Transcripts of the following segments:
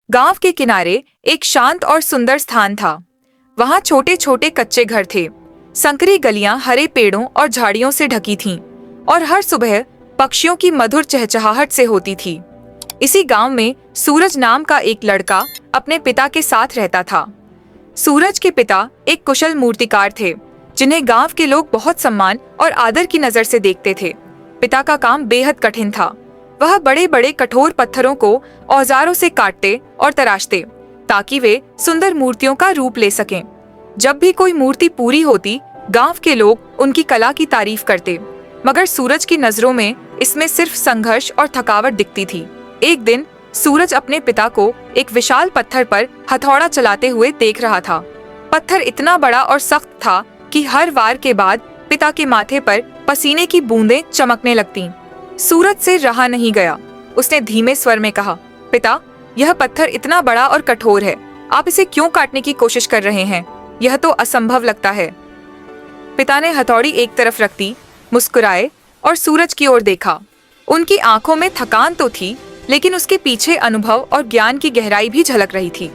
गांव के किनारे एक शांत और सुंदर स्थान था। वहां छोटे छोटे कच्चे घर थे। संकरी गलियां हरे पेड़ों और झाड़ियों से ढकी थीं और हर सुबह पक्षियों की मधुर चहचहाहट से होती थी। इसी गांव में सूरज नाम का एक लड़का अपने पिता के साथ रहता था। सूरज के पिता एक कुशल मूर्तिकार थे, जिन्हें गांव के लोग बहुत सम्मान और आदर की नजर से देखते थे। पिता का काम बेहद कठिन था। वह बड़े बड़े कठोर पत्थरों को औजारों से काटते और तराशते ताकि वे सुंदर मूर्तियों का रूप ले सकें। जब भी कोई मूर्ति पूरी होती, गांव के लोग उनकी कला की तारीफ करते, मगर सूरज की नजरों में इसमें सिर्फ संघर्ष और थकावट दिखती थी। एक दिन सूरज अपने पिता को एक विशाल पत्थर पर हथौड़ा चलाते हुए देख रहा था। पत्थर इतना बड़ा और सख्त था कि हर वार के बाद पिता के माथे पर पसीने की बूंदें चमकने लगतीं। सूरज से रहा नहीं गया। उसने धीमे स्वर में कहा, पिता, यह पत्थर इतना बड़ा और कठोर है, आप इसे क्यों काटने की कोशिश कर रहे हैं? यह तो असंभव लगता है। पिता ने हथौड़ी एक तरफ रख दी, मुस्कुराए और सूरज की ओर देखा। उनकी आंखों में थकान तो थी, लेकिन उसके पीछे अनुभव और ज्ञान की गहराई भी झलक रही थी।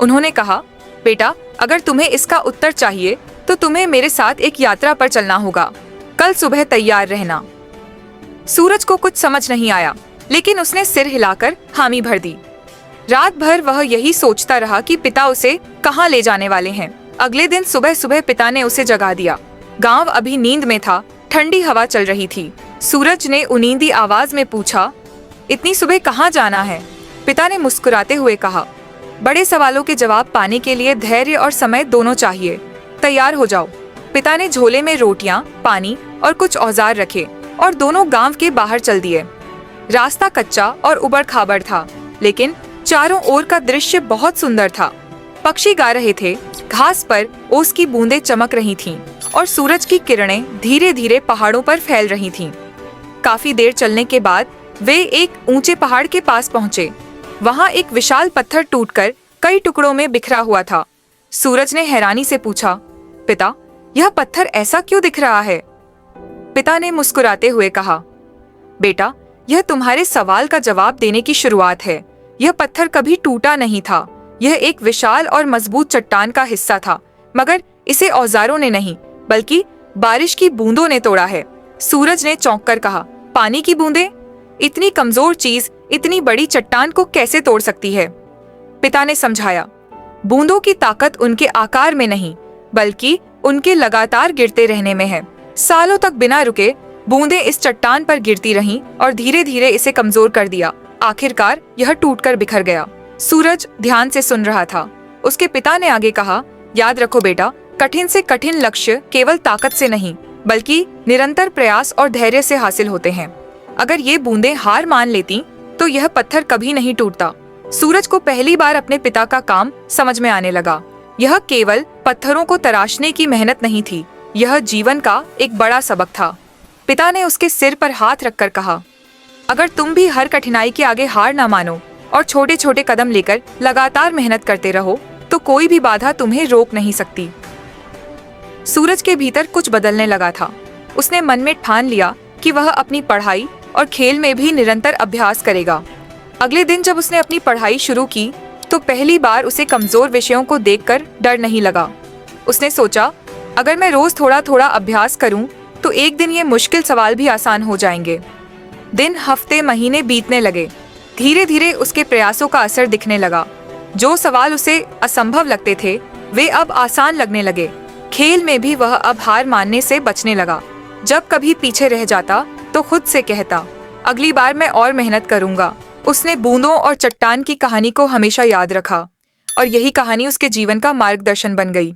उन्होंने कहा, बेटा, अगर तुम्हें इसका उत्तर चाहिए तो तुम्हें मेरे साथ एक यात्रा पर चलना होगा। कल सुबह तैयार रहना। सूरज को कुछ समझ नहीं आया, लेकिन उसने सिर हिलाकर हामी भर दी। रात भर वह यही सोचता रहा कि पिता उसे कहाँ ले जाने वाले हैं। अगले दिन सुबह सुबह पिता ने उसे जगा दिया। गांव अभी नींद में था, ठंडी हवा चल रही थी। सूरज ने उनींदी आवाज में पूछा, इतनी सुबह कहाँ जाना है? पिता ने मुस्कुराते हुए कहा, बड़े सवालों के जवाब पाने के लिए धैर्य और समय दोनों चाहिए। तैयार हो जाओ। पिता ने झोले में रोटियां, पानी और कुछ औजार रखे और दोनों गांव के बाहर चल दिए। रास्ता कच्चा और उबड़ खाबड़ था, लेकिन चारों ओर का दृश्य बहुत सुंदर था। पक्षी गा रहे थे, घास पर ओस की बूंदें चमक रही थीं और सूरज की किरणें धीरे धीरे पहाड़ों पर फैल रही थीं। काफी देर चलने के बाद वे एक ऊंचे पहाड़ के पास पहुंचे। वहां एक विशाल पत्थर टूटकर कई टुकड़ों में बिखरा हुआ था। सूरज ने हैरानी से पूछा, पिता, यह पत्थर ऐसा क्यों दिख रहा है? पिता ने मुस्कुराते हुए कहा, बेटा, यह तुम्हारे सवाल का जवाब देने की शुरुआत है। यह पत्थर कभी टूटा नहीं था। यह एक विशाल और मजबूत चट्टान का हिस्सा था, मगर इसे औजारों ने नहीं, बल्कि बारिश की बूंदों ने तोड़ा है। सूरज ने चौंककर कहा, पानी की बूंदें? इतनी कमजोर चीज इतनी बड़ी चट्टान को कैसे तोड़ सकती है? पिता ने समझाया, बूंदों की ताकत उनके आकार में नहीं, बल्कि उनके लगातार गिरते रहने में है। सालों तक बिना रुके बूंदें इस चट्टान पर गिरती रहीं और धीरे धीरे इसे कमजोर कर दिया। आखिरकार यह टूटकर बिखर गया। सूरज ध्यान से सुन रहा था। उसके पिता ने आगे कहा, याद रखो बेटा, कठिन से कठिन लक्ष्य केवल ताकत से नहीं, बल्कि निरंतर प्रयास और धैर्य से हासिल होते हैं। अगर ये बूंदें हार मान लेती तो यह पत्थर कभी नहीं टूटता। सूरज को पहली बार अपने पिता का काम समझ में आने लगा। यह केवल पत्थरों को तराशने की मेहनत नहीं थी, यह जीवन का एक बड़ा सबक था। पिता ने उसके सिर पर हाथ रखकर कहा, अगर तुम भी हर कठिनाई के आगे हार ना मानो और छोटे छोटे कदम लेकर लगातार मेहनत करते रहो, तो कोई भी बाधा तुम्हें रोक नहीं सकती। सूरज के भीतर कुछ बदलने लगा था। उसने मन में ठान लिया कि वह अपनी पढ़ाई और खेल में भी निरंतर अभ्यास करेगा। अगले दिन जब उसने अपनी पढ़ाई शुरू की, तो पहली बार उसे कमजोर विषयों को देखकर डर नहीं लगा। उसने सोचा, अगर मैं रोज थोड़ा थोड़ा अभ्यास करूं, तो एक दिन ये मुश्किल सवाल भी आसान हो जाएंगे। दिन, हफ्ते, महीने बीतने लगे। धीरे धीरे उसके प्रयासों का असर दिखने लगा। जो सवाल उसे असंभव लगते थे, वे अब आसान लगने लगे। खेल में भी वह अब हार मानने से बचने लगा। जब कभी पीछे रह जाता तो खुद से कहता, अगली बार मैं और मेहनत करूंगा। उसने बूंदों और चट्टान की कहानी को हमेशा याद रखा और यही कहानी उसके जीवन का मार्गदर्शन बन गई।